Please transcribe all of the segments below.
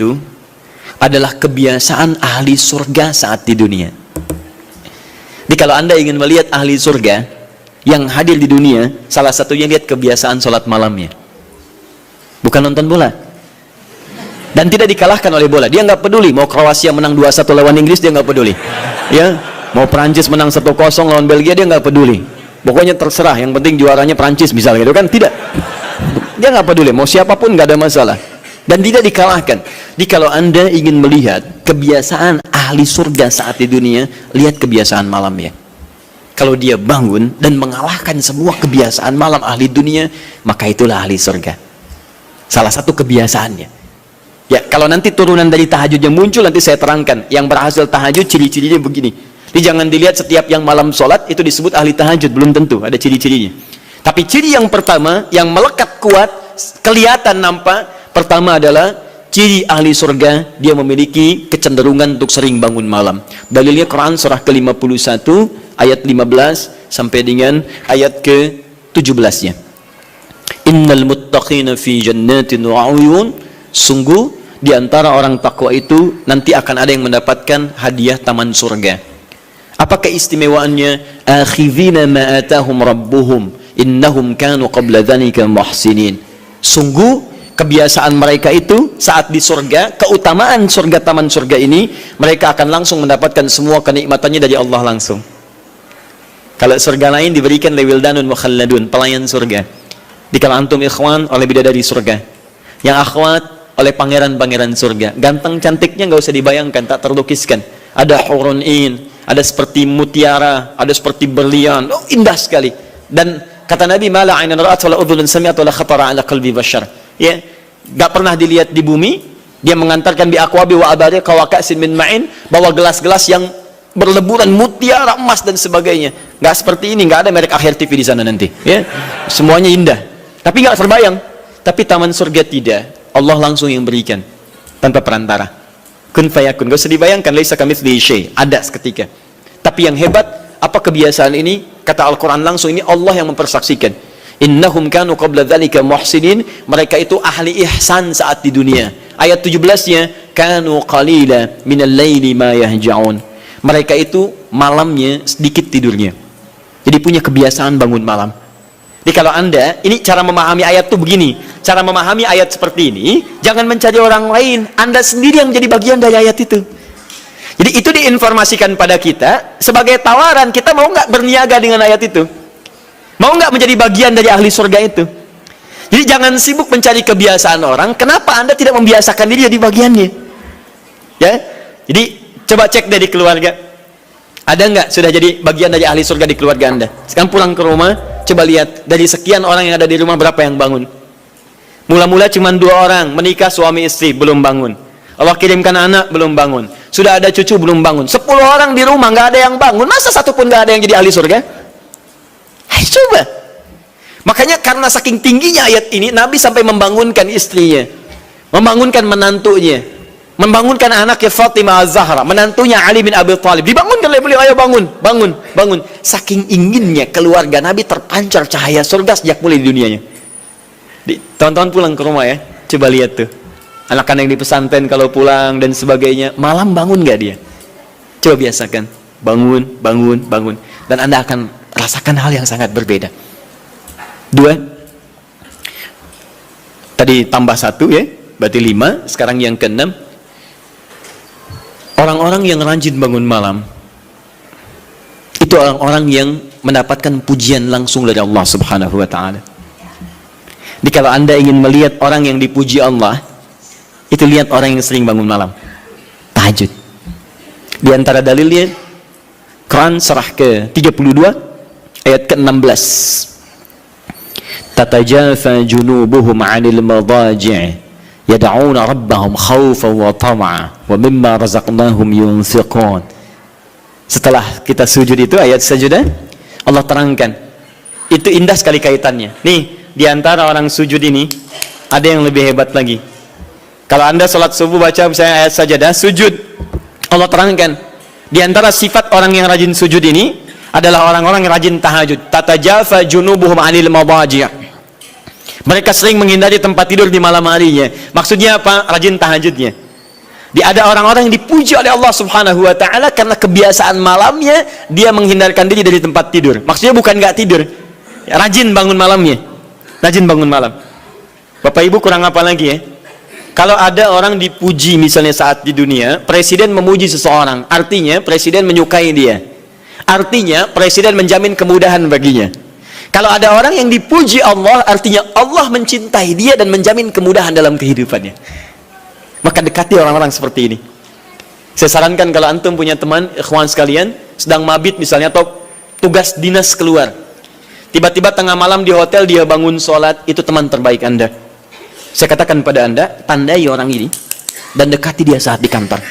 itu adalah kebiasaan ahli surga saat di dunia. Jadi kalau Anda ingin melihat ahli surga yang hadir di dunia, salah satunya lihat kebiasaan sholat malamnya. Bukan nonton bola. Dan tidak dikalahkan oleh bola. Dia nggak peduli mau Kroasia menang 2-1 lawan Inggris, dia nggak peduli. Ya, mau Prancis menang 1-0 lawan Belgia, dia nggak peduli. Pokoknya terserah, yang penting juaranya Prancis misalnya gitu kan. Tidak. Dia nggak peduli, mau siapapun nggak ada masalah. Dan tidak dikalahkan. Jadi kalau Anda ingin melihat kebiasaan ahli surga saat di dunia, lihat kebiasaan malamnya. Kalau dia bangun dan mengalahkan semua kebiasaan malam ahli dunia, maka itulah ahli surga. Salah satu kebiasaannya. Ya, kalau nanti turunan dari tahajud yang muncul, nanti saya terangkan. Yang berhasil tahajud, ciri-cirinya begini. Jadi jangan dilihat setiap yang malam sholat, itu disebut ahli tahajud. Belum tentu, ada ciri-cirinya. Tapi ciri yang pertama, yang melekat kuat, kelihatan nampak, pertama adalah ciri ahli surga, dia memiliki kecenderungan untuk sering bangun malam. Dalilnya Quran surah ke-51 ayat 15 sampai dengan ayat ke-17-nya. Innal muttaqina fi jannatin wa 'uyun, sungguh di antara orang takwa itu nanti akan ada yang mendapatkan hadiah taman surga. Apa keistimewaannya? Akhidhina ma atahum rabbuhum innahum kanu qabla dzalika muhsinin. Sungguh kebiasaan mereka itu saat di surga, keutamaan surga, taman surga ini, mereka akan langsung mendapatkan semua kenikmatannya dari Allah langsung. Kalau surga lain diberikan lewildanun mukhalladun, pelayan surga. Di kalau antum ikhwan oleh bidadari surga, yang akhwat oleh pangeran-pangeran surga. Ganteng cantiknya nggak usah dibayangkan, tak terlukiskan. Ada hurun in, ada seperti mutiara, ada seperti berlian, oh, indah sekali. Dan kata Nabi, mala ainan ra'at wala udhunun sami'at wala khatara ala qalbi bashar. Ya, gak pernah dilihat di bumi. Dia mengantarkan bi aqwabi wa abari kawakasin min ma'in, bawa gelas-gelas yang berleburan mutiara, emas dan sebagainya. Gak seperti ini, gak ada merek Akhir TV di sana nanti. Ya, semuanya indah. Tapi gak terbayang. Tapi taman surga tidak. Allah langsung yang berikan tanpa perantara. Kun fayakun. Gak usah dibayangkan. Laisa kamitslihi syai'. Ada seketika. Tapi yang hebat, apa kebiasaan ini? Kata Al-Quran langsung, ini Allah yang mempersaksikan. Innahum kanu qabla dzalika muhsinin, mereka itu ahli ihsan saat di dunia. Ayat 17-nya, kanu qalila minal laili ma yahja'un. Mereka itu malamnya sedikit tidurnya. Jadi punya kebiasaan bangun malam. Jadi kalau Anda, ini cara memahami ayat itu begini. Cara memahami ayat seperti ini, jangan mencari orang lain. Anda sendiri yang jadi bagian dari ayat itu. Jadi itu diinformasikan pada kita sebagai tawaran, kita mau nggak berniaga dengan ayat itu? Mau nggak menjadi bagian dari ahli surga itu? Jadi jangan sibuk mencari kebiasaan orang. Kenapa Anda tidak membiasakan diri jadi bagiannya? Ya, jadi coba cek dari keluarga. Ada nggak sudah jadi bagian dari ahli surga di keluarga Anda? Sekarang pulang ke rumah, coba lihat dari sekian orang yang ada di rumah berapa yang bangun? Mula-mula cuma 2 orang menikah suami istri belum bangun. Allah kirimkan anak belum bangun. Sudah ada cucu belum bangun. 10 orang di rumah nggak ada yang bangun. Masa satu pun nggak ada yang jadi ahli surga? Coba. Makanya karena saking tingginya ayat ini, Nabi sampai membangunkan istrinya, membangunkan menantunya, membangunkan anaknya Fatimah Az-Zahra, menantunya Ali bin Abi Thalib. Dibangunkan oleh beliau, ayo bangun, bangun, bangun. Saking inginnya keluarga Nabi terpancar cahaya surga sejak mulai di dunianya. Teman-teman pulang ke rumah ya, coba lihat tuh. Anak-anak yang di pesantren kalau pulang dan sebagainya, malam bangun nggak dia? Coba biasakan, bangun, bangun, bangun. Dan Anda akan rasakan hal yang sangat berbeda. 2. Tadi tambah 1 ya, berarti 5. Sekarang yang ke-6. Orang-orang yang rajin bangun malam, itu orang-orang yang mendapatkan pujian langsung dari Allah Subhanahu wa ta'ala. Jadi kalau Anda ingin melihat orang yang dipuji Allah, itu lihat orang yang sering bangun malam, tahajud. Di antara dalilnya Quran surah ke-32 ayat ke-16. Tatajafa junubuhum 'anil madaji' yad'una rabbahum khaufan wa tama'a wa mimma razaqnahum yunfiqun. Setelah kita sujud itu ayat sajadah, Allah terangkan. Itu indah sekali kaitannya. Nih, di antara orang sujud ini ada yang lebih hebat lagi. Kalau Anda sholat subuh baca misalnya ayat sajadah, sujud, Allah terangkan. Di antara sifat orang yang rajin sujud ini adalah orang-orang yang rajin tahajud. Tatajafa junubuhum 'anil madaji'. Mereka sering menghindari tempat tidur di malam harinya. Maksudnya apa? Rajin tahajudnya. Ada orang-orang yang dipuji oleh Allah Subhanahu wa taala karena kebiasaan malamnya dia menghindarkan diri dari tempat tidur. Maksudnya bukan nggak tidur, ya, rajin bangun malamnya. Rajin bangun malam. Bapak Ibu kurang apa lagi ya? Kalau ada orang dipuji misalnya saat di dunia, presiden memuji seseorang, artinya presiden menyukai dia. Artinya presiden menjamin kemudahan baginya. Kalau ada orang yang dipuji Allah, artinya Allah mencintai dia dan menjamin kemudahan dalam kehidupannya. Maka dekati orang-orang seperti ini. Saya sarankan kalau antum punya teman, ikhwan sekalian, sedang mabit misalnya atau tugas dinas keluar, tiba-tiba tengah malam di hotel dia bangun sholat, itu teman terbaik Anda. Saya katakan pada Anda, tandai orang ini dan dekati dia saat di kantor.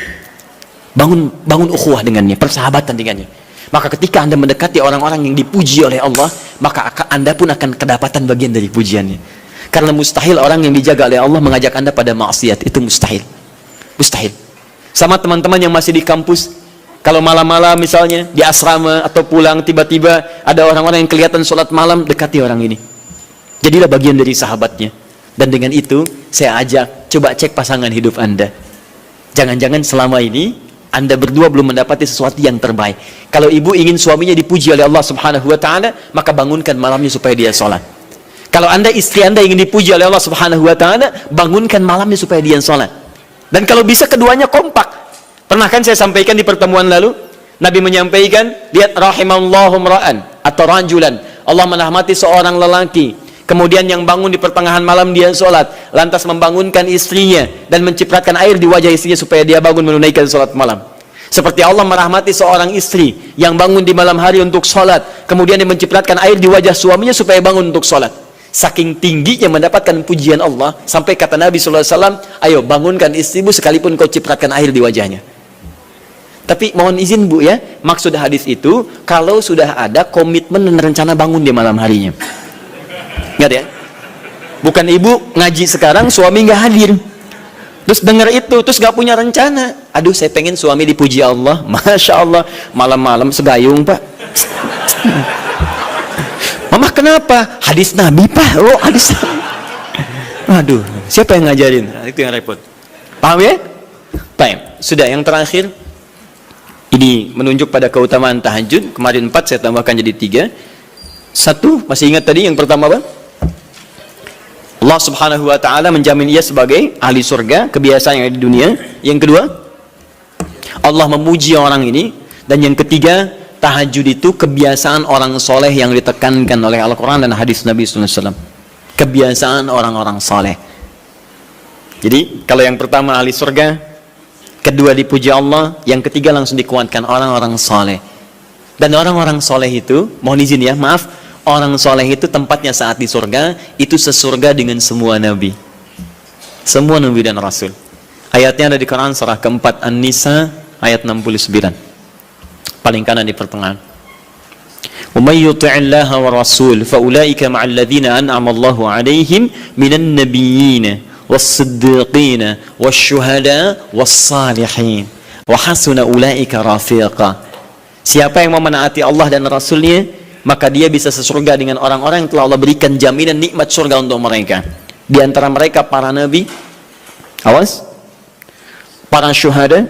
Bangun ukhuwah dengannya, persahabatan dengannya. Maka ketika Anda mendekati orang-orang yang dipuji oleh Allah, maka Anda pun akan kedapatan bagian dari pujiannya. Karena mustahil orang yang dijaga oleh Allah mengajak Anda pada maksiat. Itu mustahil. Mustahil. Sama teman-teman yang masih di kampus, kalau malam-malam misalnya di asrama atau pulang, tiba-tiba ada orang-orang yang kelihatan sholat malam, dekati orang ini. Jadilah bagian dari sahabatnya. Dan dengan itu saya ajak, coba cek pasangan hidup Anda. Jangan-jangan selama ini Anda berdua belum mendapati sesuatu yang terbaik. Kalau ibu ingin suaminya dipuji oleh Allah Subhanahu wa taala, maka bangunkan malamnya supaya dia sholat. Kalau Anda, istri Anda ingin dipuji oleh Allah Subhanahu wa taala, bangunkan malamnya supaya dia sholat. Dan kalau bisa keduanya kompak. Pernah kan saya sampaikan di pertemuan lalu, Nabi menyampaikan, lihat rahimallahu mra'an atau rajulan, Allah merahmati seorang lelaki, kemudian yang bangun di pertengahan malam dia sholat, lantas membangunkan istrinya dan mencipratkan air di wajah istrinya supaya dia bangun menunaikan sholat malam. Seperti Allah merahmati seorang istri yang bangun di malam hari untuk sholat, kemudian dia mencipratkan air di wajah suaminya supaya bangun untuk sholat. Saking tingginya mendapatkan pujian Allah, sampai kata Nabi SAW, ayo bangunkan istrimu sekalipun kau cipratkan air di wajahnya. Tapi mohon izin Bu ya, maksud hadis itu kalau sudah ada komitmen dan rencana bangun di malam harinya. Ingat ya, bukan ibu ngaji sekarang suami nggak hadir, terus dengar itu terus nggak punya rencana. Aduh, saya pengen suami dipuji Allah, masya Allah, malam-malam segayung Pak. Mama kenapa? Hadis Nabi Pak. Oh hadis Nabi. Aduh, siapa yang ngajarin? Nah, itu yang repot. Paham ya? Baik, sudah yang terakhir. Ini menunjuk pada keutamaan tahajud. Kemarin 4, saya tambahkan jadi 3. 1, masih ingat tadi yang pertama apa? Allah Subhanahu wa taala menjamin ia sebagai ahli surga, kebiasaan yang ada di dunia. Yang kedua, Allah memuji orang ini. Dan yang ketiga, tahajud itu kebiasaan orang soleh yang ditekankan oleh Al-Quran dan hadis Nabi SAW. Kebiasaan orang-orang soleh. Jadi kalau yang pertama ahli surga, kedua dipuji Allah, yang ketiga langsung dikuatkan orang-orang soleh. Dan orang-orang soleh itu, mohon izin ya, maaf, orang soleh itu tempatnya saat di surga itu sesurga dengan semua nabi, semua nabi dan rasul. Ayatnya ada di Quran surah keempat An-Nisa ayat 69. Paling kanan di pertengahan. Wa may yuti'illaha wa rasul fa ulaika ma'al ladzina an'ama Allahu 'alaihim minan nabiyyin was-siddiqin wasyuhada was-salihin wa hasuna ulaika rafiqa. Siapa yang mau menaati Allah dan Rasulnya, maka dia bisa sesurga dengan orang-orang yang telah Allah berikan jaminan nikmat surga untuk mereka. Di antara mereka para nabi, awas, para syuhada,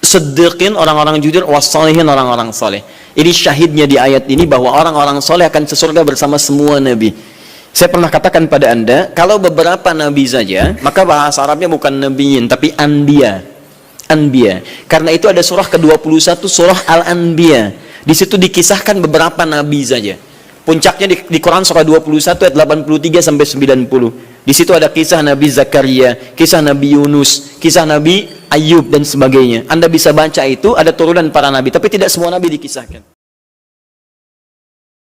siddiqin orang-orang jujur, wassalihin orang-orang soleh. Ini syahidnya di ayat ini bahwa orang-orang soleh akan sesurga bersama semua nabi. Saya pernah katakan pada Anda, kalau beberapa nabi saja, maka bahasa Arabnya bukan nabiyin tapi anbiya. Anbiya. Karena itu ada surah ke-21, surah Al-Anbiya. Di situ dikisahkan beberapa nabi saja. Puncaknya di Quran surah 21 ayat 83 sampai 90. Di situ ada kisah Nabi Zakaria, kisah Nabi Yunus, kisah Nabi Ayub dan sebagainya. Anda bisa baca itu, ada turunan para nabi, tapi tidak semua nabi dikisahkan.